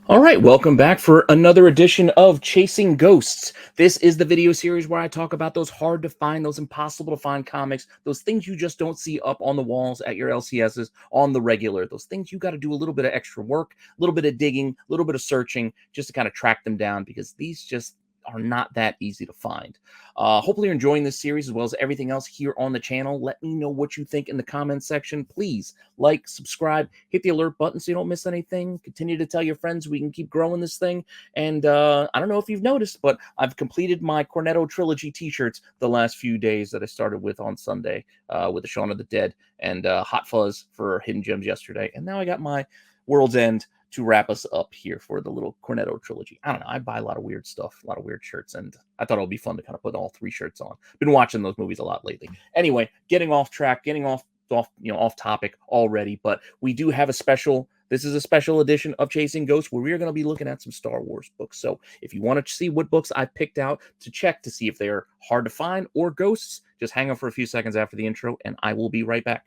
All right, welcome back for another edition of Chasing Ghosts. This is the video series where I talk about those hard to find, those impossible to find comics, those things you just don't see up on the walls at your LCSs on the regular, those things you got to do a little bit of extra work, a little bit of digging, a little bit of searching just to kind of track them down because these just are not that easy to find. Hopefully you're enjoying this series as well as everything else here on the channel. Let me know what you think in the comments section. Please like, subscribe, hit the alert button so you don't miss anything. Continue to tell your friends we can keep growing this thing. And I don't know if you've noticed, but I've completed my Cornetto Trilogy t-shirts the last few days that I started with on Sunday with the Shaun of the Dead and Hot Fuzz for Hidden Gems yesterday. And now I got my World's End to wrap us up here for the little Cornetto trilogy. I don't know. I buy a lot of weird stuff, a lot of weird shirts, and I thought it would be fun to kind of put all three shirts on. Been watching those movies a lot lately. Anyway, getting off track, getting off topic already, but we do have a special. This is a special edition of Chasing Ghosts where we are going to be looking at some Star Wars books. So if you want to see what books I picked out to check to see if they are hard to find or ghosts, just hang on for a few seconds after the intro, and I will be right back.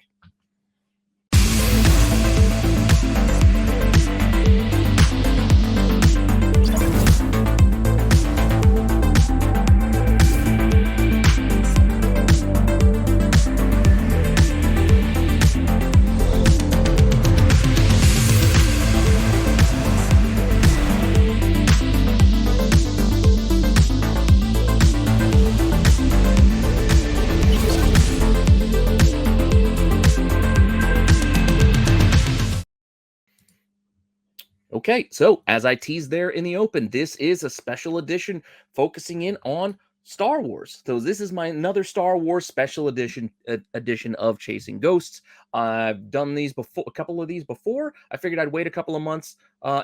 Okay, so as I teased there in the open, this is a special edition focusing in on Star Wars. So this is my another Star Wars special edition of Chasing Ghosts. I've done these before, a couple of these before. I figured I'd wait a couple of months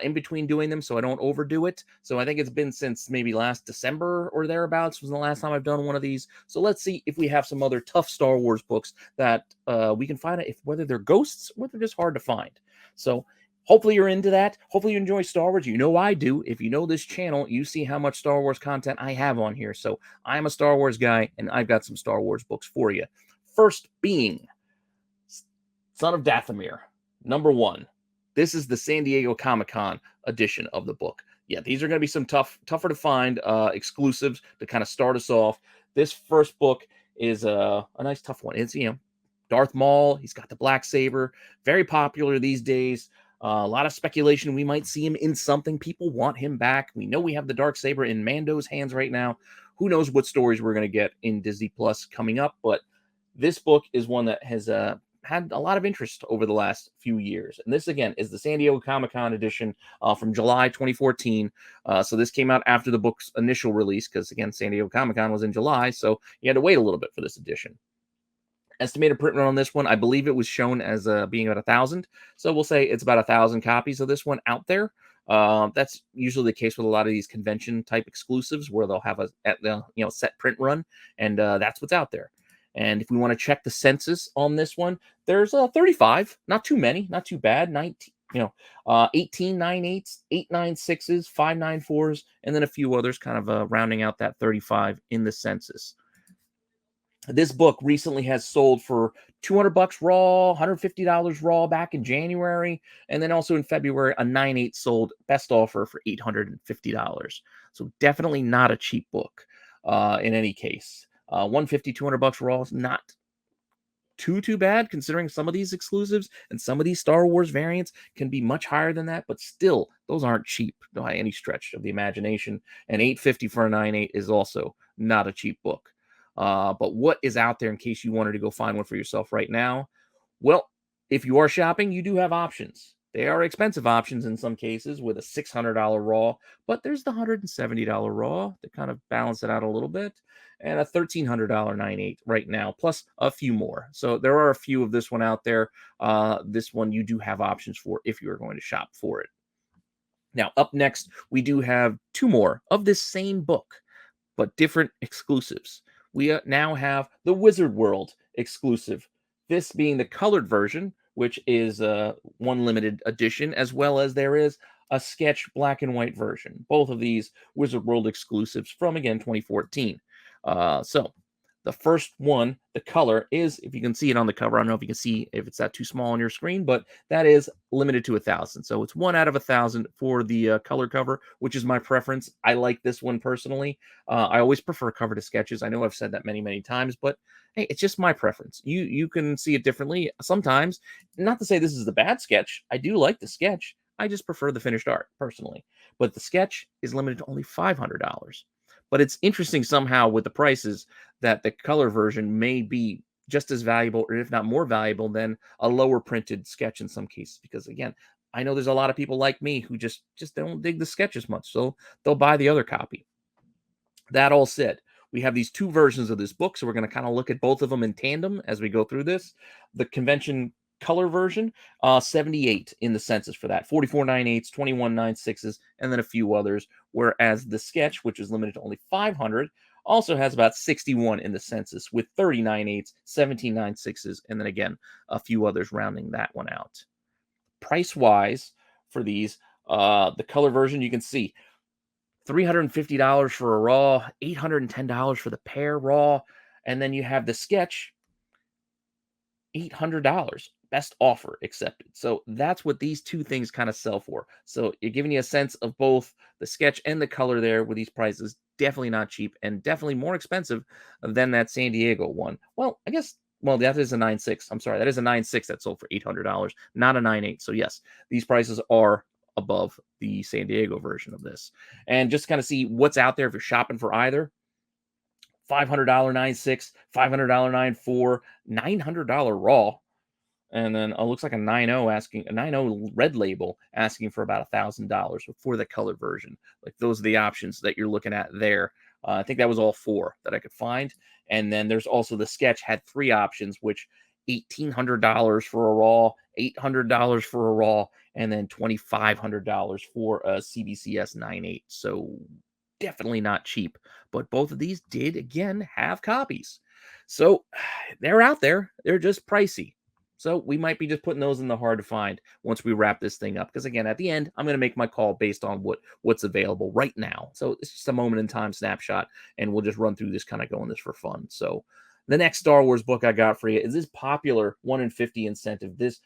in between doing them so I don't overdo it. So I think it's been since maybe last December or thereabouts was the last time I've done one of these. So let's see if we have some other tough Star Wars books that we can find out if whether they're ghosts or they're just hard to find. So hopefully you're into that. Hopefully you enjoy Star Wars. You know I do. If you know this channel, you see how much Star Wars content I have on here. So I'm a Star Wars guy, and I've got some Star Wars books for you. First being Son of Dathomir, #1. This is the San Diego Comic-Con edition of the book. Yeah, these are going to be some tougher to find exclusives to kind of start us off. This first book is a nice tough one. It's, Darth Maul. He's got the black saber. Very popular these days. A lot of speculation we might see him in something. People want him back. We know we have the dark saber in Mando's hands right now. Who knows what stories we're going to get in Disney Plus coming up, but this book is one that has had a lot of interest over the last few years. And this, again, is the San Diego Comic-Con edition from July 2014. So this came out after the book's initial release because, again, San Diego Comic-Con was in July, so you had to wait a little bit for this edition. Estimated print run on this one, I believe it was shown as being about 1,000. So we'll say it's about 1,000 copies of this one out there. That's usually the case with a lot of these convention type exclusives where they'll have a set print run, and that's what's out there. And if we want to check the census on this one, there's 35, not too many, not too bad. 19, 18 9/8s, 8 9/6s, 5 9/4s, and then a few others kind of rounding out that 35 in the census. This book recently has sold for $200 raw, $150 raw back in January, and then also in February, a 9/8 sold best offer for $850. So definitely not a cheap book in any case. $150, $200 raw is not too bad considering some of these exclusives and some of these Star Wars variants can be much higher than that, but still, those aren't cheap by any stretch of the imagination. And $850 for a 9/8 is also not a cheap book. But what is out there in case you wanted to go find one for yourself right now? Well, if you are shopping, you do have options. They are expensive options in some cases with a $600 raw, but there's the $170 raw to kind of balance it out a little bit, and a $1,300 9/8 right now, plus a few more. So there are a few of this one out there. This one you do have options for if you are going to shop for it. Now, up next, we do have two more of this same book, but different exclusives. We now have the Wizard World exclusive, this being the colored version, which is one limited edition, as well as there is a sketch black and white version. Both of these Wizard World exclusives from, again, 2014. So The first one, the color is, if you can see it on the cover, I don't know if you can see if it's that too small on your screen, but that is limited to 1,000. So it's 1 out of 1,000 for the color cover, which is my preference. I like this one personally. I always prefer cover to sketches. I know I've said that many, many times, but hey, it's just my preference. You can see it differently sometimes. Not to say this is the bad sketch. I do like the sketch. I just prefer the finished art personally. But the sketch is limited to only $500. But it's interesting somehow with the prices that the color version may be just as valuable, or if not more valuable, than a lower printed sketch in some cases. Because again, I know there's a lot of people like me who just don't dig the sketch as much, so they'll buy the other copy. That all said, we have these two versions of this book, so we're going to kind of look at both of them in tandem as we go through this. The convention color version, 78 in the census for that, 44 9/8, 21 9/6, and then a few others. Whereas the sketch, which is limited to only 500, also has about 61 in the census with 30 9/8, 17 9/6, and then again a few others rounding that one out. Price wise for these, the color version, you can see $350 for a raw, $810 for the pair raw, and then you have the sketch, $800. Best offer accepted. So that's what these two things kind of sell for. So you're giving you a sense of both the sketch and the color there with these prices. Definitely not cheap and definitely more expensive than that San Diego one. Well, I guess, well, that is a 9.6. I'm sorry, that is a 9.6 that sold for $800, not a 9.8. So yes, these prices are above the San Diego version of this. And just kind of see what's out there if you're shopping for either. $500 9.6, $500 9.4, $900 raw, and then it looks like a 9.0 asking a 9.0 red label asking for about $1,000 for the color version. Like those are the options that you're looking at there. I think that was all four that I could find. And then there's also the sketch had three options, which $1,800 for a raw, $800 for a raw, and then $2,500 for a CBCS 9.8. So definitely not cheap. But both of these did again have copies. So they're out there. They're just pricey. So we might be just putting those in the hard to find once we wrap this thing up. Because again, at the end, I'm going to make my call based on what's available right now. So it's just a moment in time snapshot, and we'll just run through this kind of going this for fun. So the next Star Wars book I got for you is this popular 1 in 50 incentive. This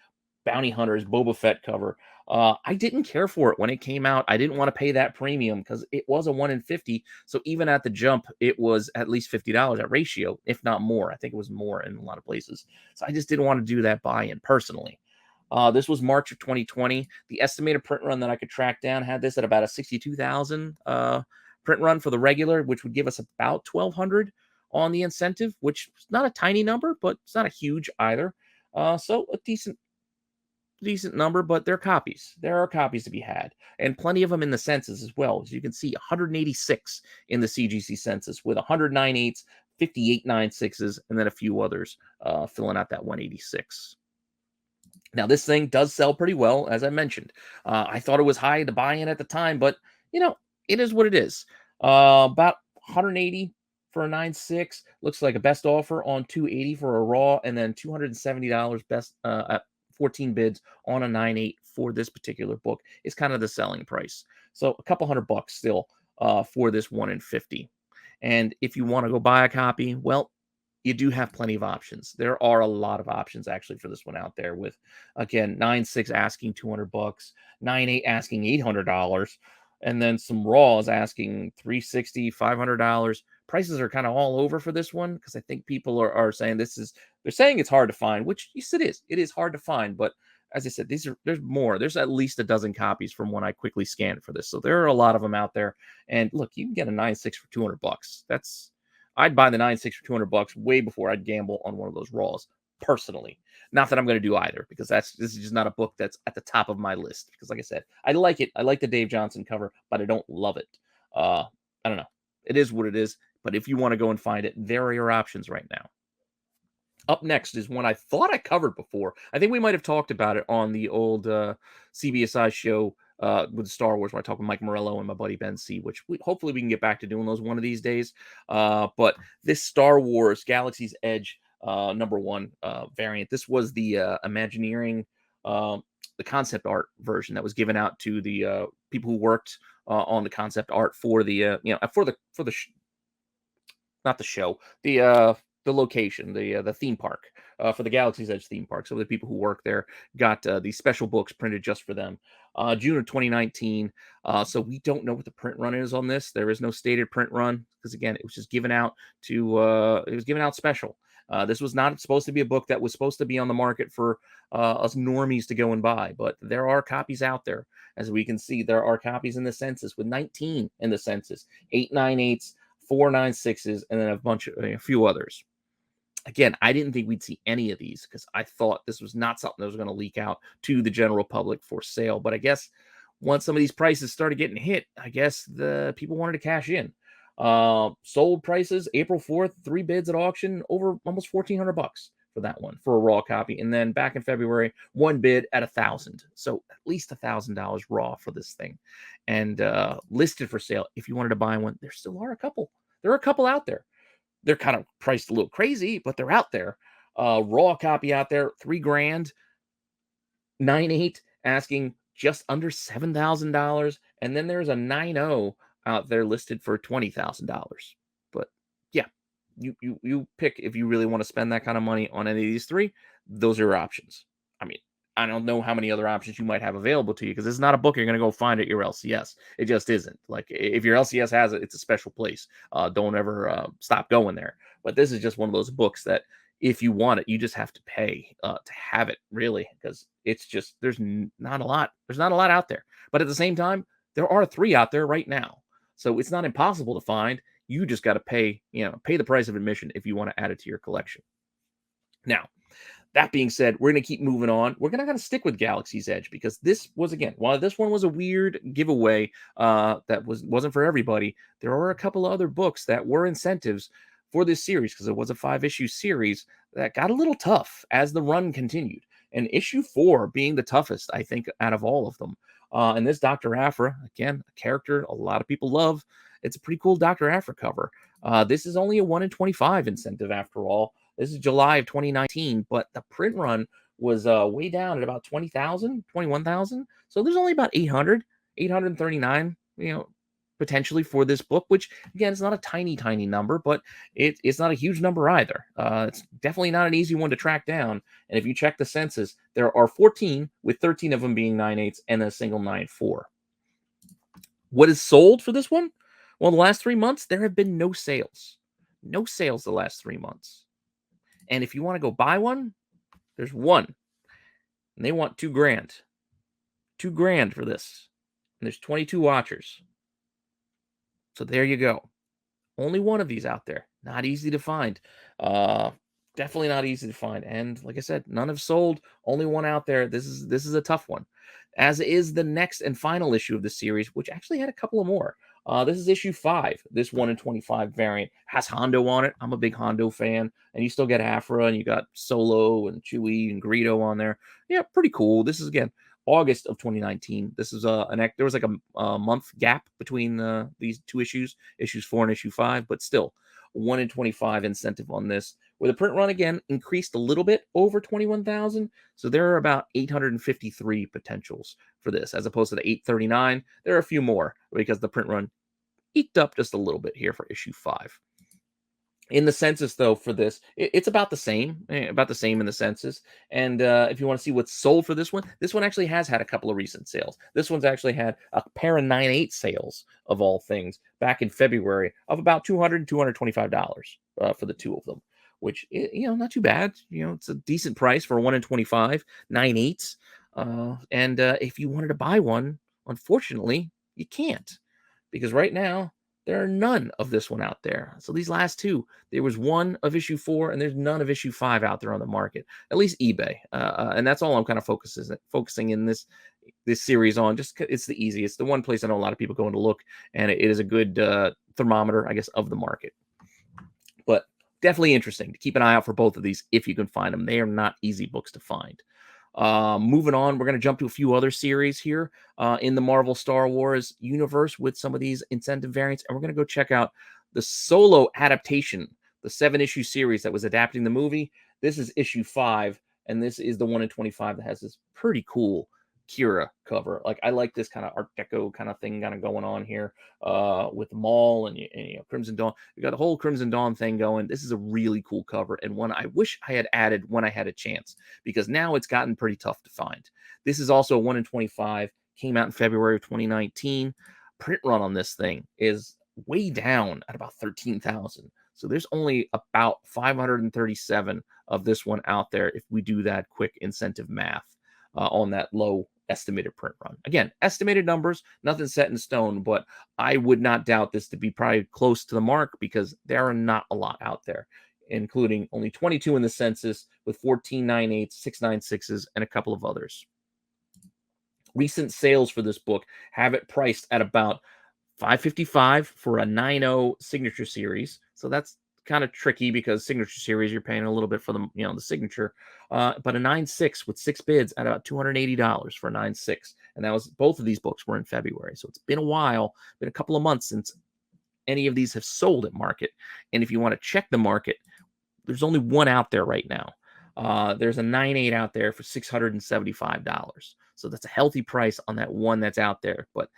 Bounty Hunters Boba Fett cover. I didn't care for it when it came out. I didn't want to pay that premium because it was a 1 in 50. So even at the jump, it was at least $50 at ratio, if not more. I think it was more in a lot of places. So I just didn't want to do that buy-in personally. This was March of 2020. The estimated print run that I could track down had this at about a 62,000 print run for the regular, which would give us about 1,200 on the incentive, which is not a tiny number, but it's not a huge either. So a decent number, but they're copies. There are copies to be had, and plenty of them in the census as well. As you can see, 186 in the CGC census with 109 eights, 58 9/6, and then a few others filling out that 186. Now, this thing does sell pretty well, as I mentioned. I thought it was high to buy in at the time, but it is what it is. About 180 for a 9.6. Looks like a best offer on 280 for a raw, and then $270 best at 14 bids on a 9.8 for this particular book is kind of the selling price. So a couple $100 still for this 1 in 50. And if you want to go buy a copy, well, you do have plenty of options. There are a lot of options actually for this one out there with, again, 9.6 asking $200, 9.8 asking $800, and then some raws asking $360, $500. Prices are kind of all over for this one because I think people are saying they're saying it's hard to find, which yes, it is. It is hard to find, but as I said, there's more. There's at least a dozen copies from when I quickly scanned for this. So there are a lot of them out there. And look, you can get a 9.6 for $200. I'd buy the 9.6 for $200 way before I'd gamble on one of those raws personally. Not that I'm going to do either, because this is just not a book that's at the top of my list. Because like I said, I like it. I like the Dave Johnson cover, but I don't love it. I don't know. It is what it is. But if you want to go and find it, there are your options right now. Up next is one I thought I covered before. I think we might have talked about it on the old CBSI show with Star Wars, where I talked with Mike Morello and my buddy Ben C, which hopefully we can get back to doing those one of these days. But this Star Wars Galaxy's Edge #1 variant, this was the Imagineering, the concept art version that was given out to the people who worked on the concept art for the not the show, the the location, the theme park for the Galaxy's Edge theme park. So the people who work there got these special books printed just for them. June of 2019. So we don't know what the print run is on this. There is no stated print run because again, it was just given out to it was given out special. This was not supposed to be a book that was supposed to be on the market for us normies to go and buy, but there are copies out there. As we can see, there are copies in the census with 19 in the census, 898s, 496s, and then a few others. Again, I didn't think we'd see any of these because I thought this was not something that was going to leak out to the general public for sale. But I guess once some of these prices started getting hit, I guess the people wanted to cash in. Sold prices April 4th, 3 bids at auction over almost $1,400 for that one for a raw copy. And then back in February, 1 bid at $1,000. So at least $1,000 raw for this thing. And listed for sale. If you wanted to buy one, there still are a couple. There are a couple out there. They're kind of priced a little crazy, but they're out there. Raw copy out there, $3,000, 9.8 asking just under $7,000, and then there's a 9.0 out there listed for $20,000. But yeah, you pick if you really want to spend that kind of money on any of these three. Those are your options. I mean, I don't know how many other options you might have available to you because it's not a book you're going to go find at your LCS. It just isn't. Like if your LCS has it, it's a special place. Don't ever stop going there. But this is just one of those books that if you want it, you just have to pay to have it, really, because it's just not a lot. There's not a lot out there. But at the same time, there are 3 out there right now, so it's not impossible to find. You just got to pay the price of admission if you want to add it to your collection. Now, that being said, we're going to keep moving on. We're going to stick with Galaxy's Edge because this was, again, while this one was a weird giveaway that wasn't for everybody, there are a couple of other books that were incentives for this series because it was a 5-issue series that got a little tough as the run continued. And issue 4 being the toughest, I think, out of all of them. And this Dr. Aphra, again, a character a lot of people love. It's a pretty cool Dr. Aphra cover. This is only a 1 in 25 incentive after all. This is July of 2019, but the print run was way down at about 20,000, 21,000. So there's only about 839, potentially for this book, which again, is not a tiny number, but it's not a huge number either. It's definitely not an easy one to track down. And if you check the census, there are 14, with 13 of them being 9.8s and a single 9.4. What is sold for this one? Well, the last 3 months, there have been no sales. No sales the last 3 months. And if you want to go buy one, there's one. And they want $2,000. $2,000 for this. And there's 22 watchers. So there you go. Only one of these out there. Not easy to find. Definitely not easy to find. And like I said, none have sold. Only one out there. This is a tough one. As is the next and final issue of the series, which actually had a couple of more. This is issue 5. This 1 in 25 variant has Hondo on it. I'm a big Hondo fan. And you still get Aphra, and you got Solo and Chewie and Greedo on there. Yeah, pretty cool. This is, again, August of 2019. This is there was like a month gap between these 2 issues 4 and issue 5, but still 1 in 25 incentive on this, where the print run again increased a little bit over 21,000. So there are about 853 potentials for this, as opposed to the 839. There are a few more because the print run eked up just a little bit here for issue 5. In the census, though, for this, it's about the same in the census. And if you want to see what's sold for this one actually has had a couple of recent sales. This one's actually had a pair of 9.8 sales, of all things, back in February of about $200, $225 for the 2 of them, which, not too bad. It's a decent price for a 1 in 25, 9.8s. And if you wanted to buy one, unfortunately, you can't, because right now, there are none of this one out there. So these last 2, there was one of issue 4, and there's none of issue 5 out there on the market, at least eBay. And that's all I'm kind of focusing in this series on. Just it's the easiest, the one place I know a lot of people go in to look, and it is a good thermometer, I guess, of the market. But definitely interesting to keep an eye out for both of these if you can find them. They are not easy books to find. Moving on, we're going to jump to a few other series here in the Marvel Star Wars universe with some of these incentive variants, and we're going to go check out the Solo adaptation, the 7-issue series that was adapting the movie. This is issue 5, and this is the 1 in 25 that has this pretty cool Kira cover. Like, I like this kind of Art Deco kind of thing kind of going on here with Maul and you know, Crimson Dawn. We got a whole Crimson Dawn thing going. This is a really cool cover, and one I wish I had added when I had a chance, because now it's gotten pretty tough to find. This is also a 1 in 25, came out in February of 2019. Print run on this thing is way down at about 13,000. So there's only about 537 of this one out there if we do that quick incentive math on that low estimated print run. Again, estimated numbers, nothing set in stone, but I would not doubt this to be probably close to the mark, because there are not a lot out there, including only 22 in the census with 14 9/8, 6 9/6s, and a couple of others. Recent sales for this book have it priced at about $555 for a 9.0 signature series. So that's kind of tricky, because signature series, you're paying a little bit for the, you know, the signature. But a 9.6 with 6 bids at about $280 for a 9.6. And that was, both of these books were in February. So it's been a while, been a couple of months since any of these have sold at market. And if you want to check the market, there's only one out there right now. There's a 9.8 out there for $675. So that's a healthy price on that one that's out there. But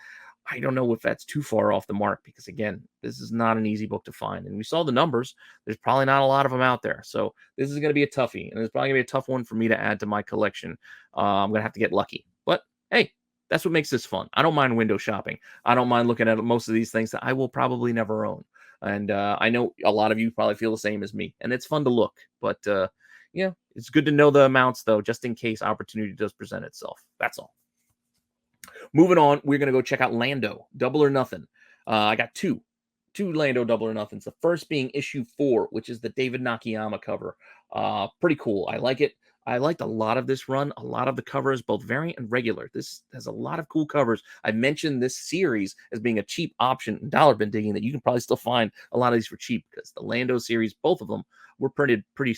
I don't know if that's too far off the mark, because again, this is not an easy book to find. And we saw the numbers. There's probably not a lot of them out there. So this is going to be a toughie, and it's probably going to be a tough one for me to add to my collection. I'm going to have to get lucky. But hey, that's what makes this fun. I don't mind window shopping. I don't mind looking at most of these things that I will probably never own. And I know a lot of you probably feel the same as me. And it's fun to look. But yeah, it's good to know the amounts, though, just in case opportunity does present itself. That's all. Moving on, we're going to go check out Lando, Double or Nothing. I got two Lando Double or Nothings. The first being issue 4, which is the David Nakayama cover. Pretty cool. I like it. I liked a lot of this run, a lot of the covers, both variant and regular. This has a lot of cool covers. I mentioned this series as being a cheap option in dollar bin digging, that you can probably still find a lot of these for cheap, because the Lando series, both of them, were printed pretty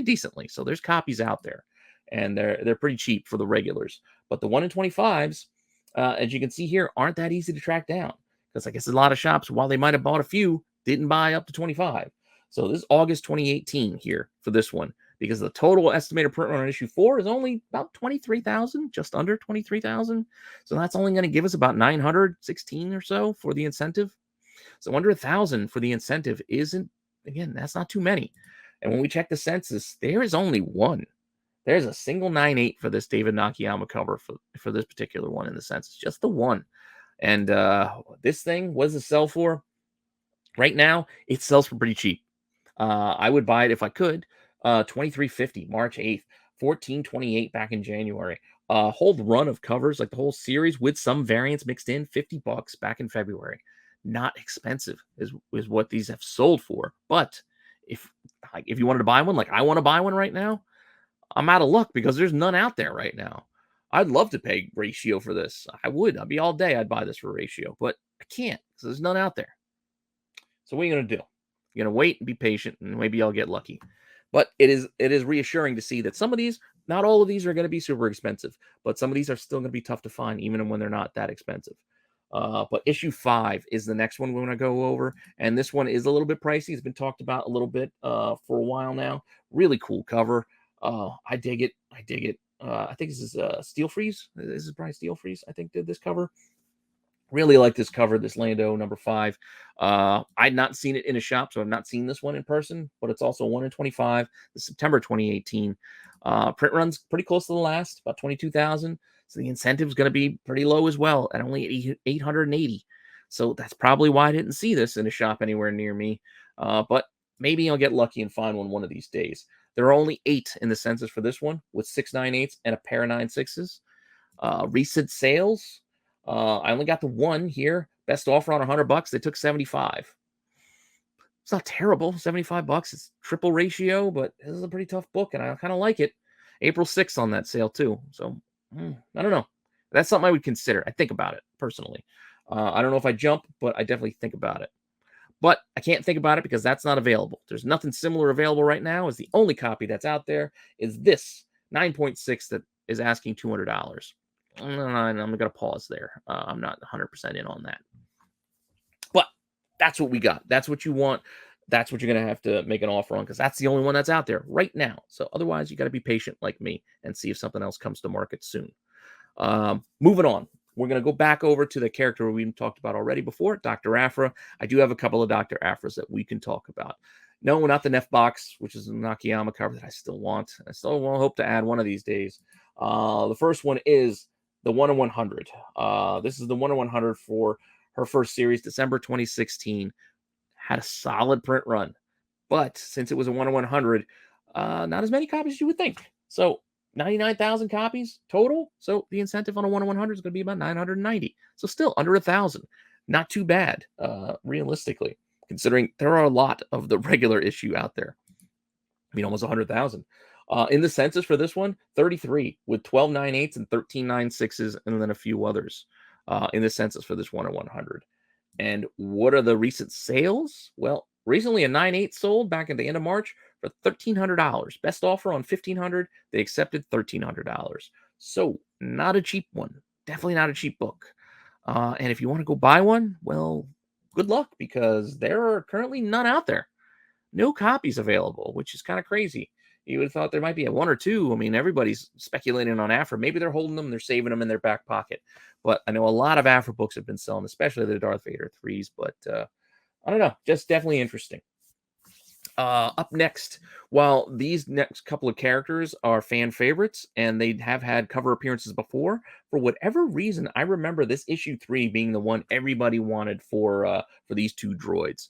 decently. So there's copies out there, and they're pretty cheap for the regulars. But the 1 in 25s, as you can see here, aren't that easy to track down, because I guess a lot of shops, while they might have bought a few, didn't buy up to 25. So this is August 2018 here for this one, because the total estimated print run on issue 4 is only about 23,000, just under 23,000. So that's only going to give us about 916 or so for the incentive. So under 1,000 for the incentive isn't, again, that's not too many. And when we check the census, there is only one. There's a single 9.8 for this David Nakayama cover for this particular one in the census, just the one. And this thing, what does it sell for? Right now, it sells for pretty cheap. I would buy it if I could. $23.50 March 8th, $14.28 back in January. Whole run of covers, like the whole series with some variants mixed in, $50 back in February. Not expensive is what these have sold for. But if you wanted to buy one, like I want to buy one right now, I'm out of luck, because there's none out there right now. I'd love to pay ratio for this. I would. I'd be all day. I'd buy this for ratio, but I can't, because there's none out there. So what are you going to do? You're going to wait and be patient, and maybe I'll get lucky. But it is reassuring to see that some of these, not all of these are going to be super expensive, but some of these are still going to be tough to find, even when they're not that expensive. But issue 5 is the next one we want to go over. And this one is a little bit pricey. It's been talked about a little bit for a while now. Really cool cover. I dig it. I think this is Steel Freeze. This is probably Steel Freeze, I think, did this cover. Really like this cover, this Lando number 5. I'd not seen it in a shop, so I've not seen this one in person, but it's also 1 in 25. This September 2018. Print run's pretty close to the last, about 22,000. So the incentive is going to be pretty low as well, at only 880. So that's probably why I didn't see this in a shop anywhere near me. But maybe I'll get lucky and find one of these days. There are only 8 in the census for this one, with 6 9/8s and a pair of 9/6s. Recent sales, I only got the one here. Best offer on $100. They took 75. It's not terrible. $75. It's triple ratio, but this is a pretty tough book, and I kind of like it. April 6th on that sale too. So I don't know. That's something I would consider. I think about it personally. I don't know if I jump, but I definitely think about it. But I can't think about it because that's not available. There's nothing similar available right now. Is the only copy that's out there is this 9.6 that is asking $200. I'm going to pause there. I'm not 100% in on that. But that's what we got. That's what you want. That's what you're going to have to make an offer on, because that's the only one that's out there right now. So otherwise, you got to be patient like me and see if something else comes to market soon. Moving on. We're going to go back over to the character we talked about already before, Dr. Aphra. I do have a couple of Dr. Aphras that we can talk about. No, not the Neff box, which is a Nakayama cover that I still want. I still hope to add one of these days. The first one is the 1 in 100. This is the 1 in 100 for her first series, December 2016. Had a solid print run, but since it was a 1 in 100, not as many copies as you would think. So 99,000 copies total. So the incentive on a 1 in 100 is going to be about 990. So still under 1,000. Not too bad, realistically, considering there are a lot of the regular issue out there. I mean, almost 100,000. In the census for this one, 33 with 12 9/8s and 13 9/6s, and then a few others in the census for this 1 in 100. And what are the recent sales? Well, recently a 9/8 sold back at the end of March for $1,300. Best offer on 1,500. They accepted $1,300. So not a cheap one. Definitely not a cheap book. And if you want to go buy one, well, good luck because there are currently none out there. No copies available, which is kind of crazy. You would have thought there might be a one or two. I mean, everybody's speculating on Aphra. Maybe they're holding them, they're saving them in their back pocket. But I know a lot of Aphra books have been selling, especially the Darth Vader 3s. But I don't know, just definitely interesting. Up next, while these next couple of characters are fan favorites and they have had cover appearances before, for whatever reason, I remember this issue 3 being the one everybody wanted for these two droids.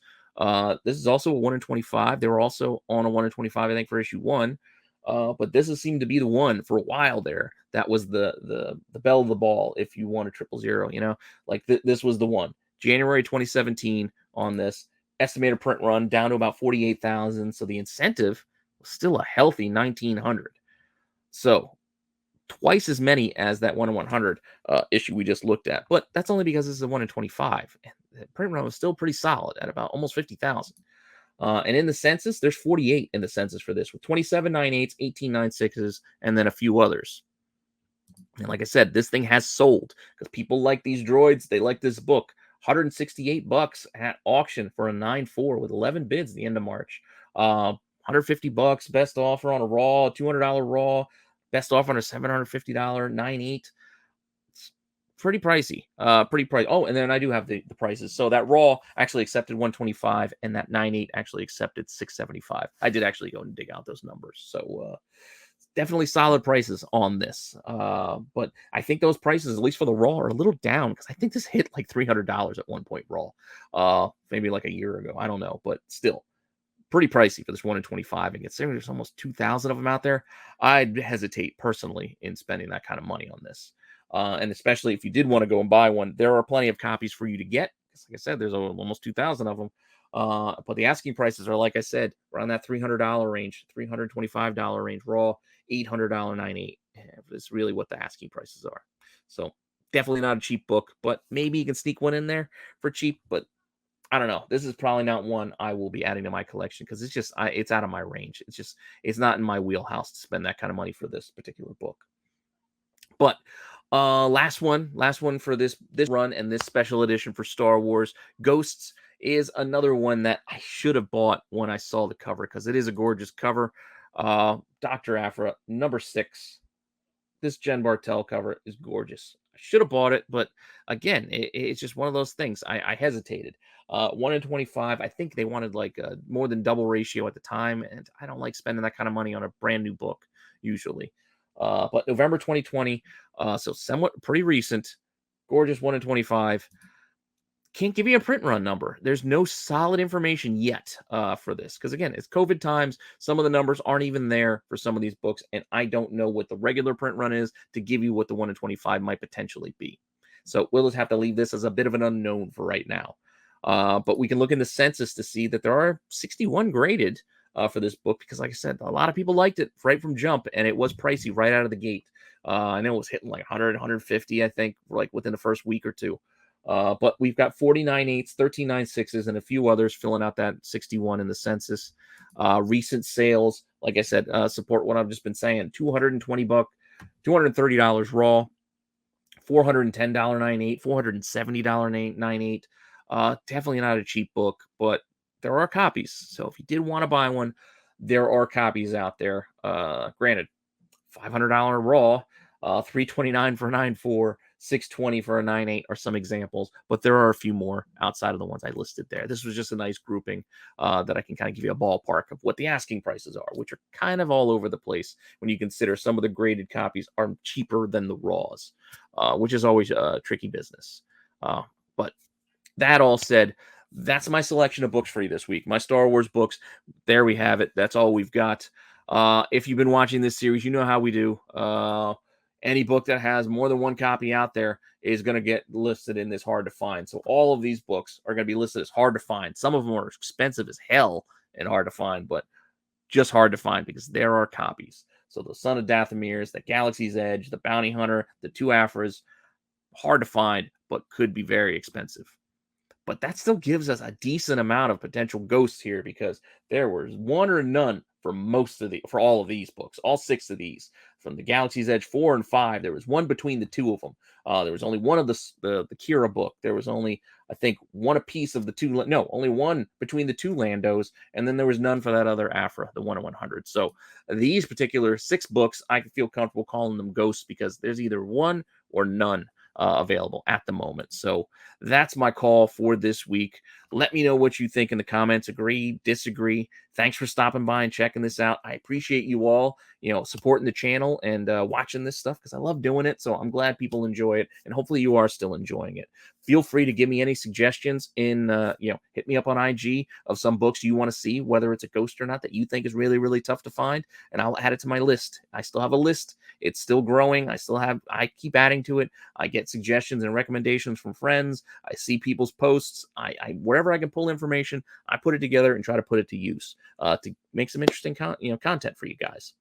This is also a 1 in 25. They were also on a 1 in 25, I think, for issue 1. But this has seemed to be the one for a while there. That was the bell of the ball if you want a 000, you know? Like this was the one. January 2017 on this. Estimated print run down to about 48,000. So the incentive was still a healthy 1,900. So twice as many as that 1 in 100 issue we just looked at. But that's only because this is a 1 in 25. And the print run was still pretty solid at about almost 50,000. And in the census, there's 48 in the census for this with 27 9/8s, 18 9/6s, and then a few others. And like I said, this thing has sold because people like these droids. They like this book. $168 at auction for a 9/4 with 11 bids at the end of March. $150 best offer on a raw, $200 raw, best offer on a $750 9/8. It's pretty pricey. Pretty pricey. Oh, and then I do have the prices. So that raw actually accepted 125 and that 9/8 actually accepted 675. I did actually go and dig out those numbers. So definitely solid prices on this. But I think those prices, at least for the raw, are a little down because I think this hit like $300 at one point raw. Maybe like a year ago. I don't know, but still pretty pricey for this 1 in 25. And considering there's almost 2,000 of them out there, I'd hesitate personally in spending that kind of money on this. And especially if you did want to go and buy one, there are plenty of copies for you to get. Like I said, there's almost 2,000 of them. But the asking prices are, like I said, around that $300 range, $325 range raw, $800 9/8 is really what the asking prices are. So definitely not a cheap book, but maybe you can sneak one in there for cheap. But I don't know. This is probably not one I will be adding to my collection because it's out of my range. It's not in my wheelhouse to spend that kind of money for this particular book. But last one for this run and this special edition for Star Wars Ghosts is another one that I should have bought when I saw the cover because it is a gorgeous cover. Dr. Aphra number 6. This Jen Bartel cover is gorgeous. I should have bought it, but again, it's just one of those things. I hesitated. 1 in 25. I think they wanted like a more than double ratio at the time, and I don't like spending that kind of money on a brand new book usually. But November 2020, so somewhat pretty recent. Gorgeous 1 in 25. Can't give you a print run number. There's no solid information yet for this because again, it's COVID times. Some of the numbers aren't even there for some of these books, and I don't know what the regular print run is to give you what the 1 in 25 might potentially be. So we'll just have to leave this as a bit of an unknown for right now. But we can look in the census to see that there are 61 graded for this book because, like I said, a lot of people liked it right from jump, and it was pricey right out of the gate. I know it was hitting like 100, 150, I think, like within the first week or two. But we've got 49 8s, 13 9/6s, and a few others filling out that 61 in the census. Recent sales, like I said, support what I've just been saying. $220, $230 raw, $410 9/8, $470 9/8. Definitely not a cheap book, but there are copies. So if you did want to buy one, there are copies out there. Granted, $500 raw. $329 for a 9.4, $620 for a 9.8 are some examples, but there are a few more outside of the ones I listed there. This was just a nice grouping that I can kind of give you a ballpark of what the asking prices are, which are kind of all over the place when you consider some of the graded copies are cheaper than the raws, which is always a tricky business. But that all said, that's my selection of books for you this week. My Star Wars books. There we have it. That's all we've got. If you've been watching this series, you know how we do. Any book that has more than one copy out there is going to get listed in this hard to find. So all of these books are going to be listed as hard to find. Some of them are expensive as hell and hard to find, but just hard to find because there are copies. So the Son of Dathomirs, the Galaxy's Edge, the Bounty Hunter, the two Aphras, hard to find, but could be very expensive. But that still gives us a decent amount of potential ghosts here because there was one or none for all of these books, all 6 of these. From the Galaxy's Edge 4 and 5, there was one between the 2 of them. There was only one of the Kira book. There was only, I think, one apiece of the 2. No, only one between the 2 Landos, and then there was none for that other Aphra, the 1 in 100. So these particular 6 books, I feel comfortable calling them ghosts because there's either one or none available at the moment. So that's my call for this week. Let me know what you think in the comments. Agree, disagree. Thanks for stopping by and checking this out. I appreciate you all, supporting the channel and watching this stuff because I love doing it. So I'm glad people enjoy it, and hopefully you are still enjoying it. Feel free to give me any suggestions hit me up on IG of some books you want to see, whether it's a ghost or not, that you think is really, really tough to find, and I'll add it to my list. I still have a list. It's still growing. I keep adding to it. I get suggestions and recommendations from friends. I see people's posts. I wherever I can pull information, I put it together and try to put it to use to make some interesting content for you guys.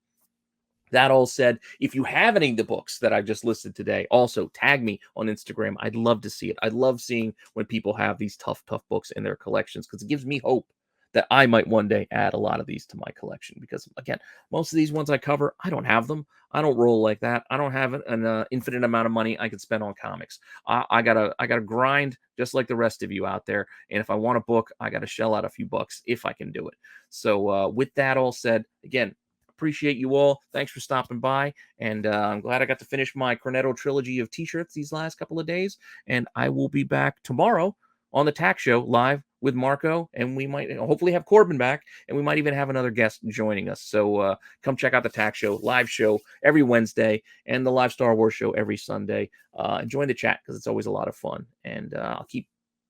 That all said, if you have any of the books that I've just listed today, also tag me on Instagram. I'd love to see it. I love seeing when people have these tough books in their collections because it gives me hope that I might one day add a lot of these to my collection. Because again, most of these ones I cover, I don't have them. I don't roll like that. I don't have an infinite amount of money I could spend on comics. I gotta grind just like the rest of you out there. And if I want a book, I gotta shell out a few bucks if I can do it. So with that all said, again, appreciate you all. Thanks for stopping by. And I'm glad I got to finish my Cornetto trilogy of t-shirts these last couple of days. And I will be back tomorrow on the Tack Show live with Marco. And we might hopefully have Corbin back. And we might even have another guest joining us. So come check out the Tack Show live show every Wednesday and the live Star Wars show every Sunday. And join the chat because it's always a lot of fun. And I'll keep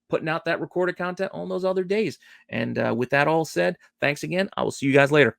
putting out that recorded content on those other days. And with that all said, thanks again. I will see you guys later.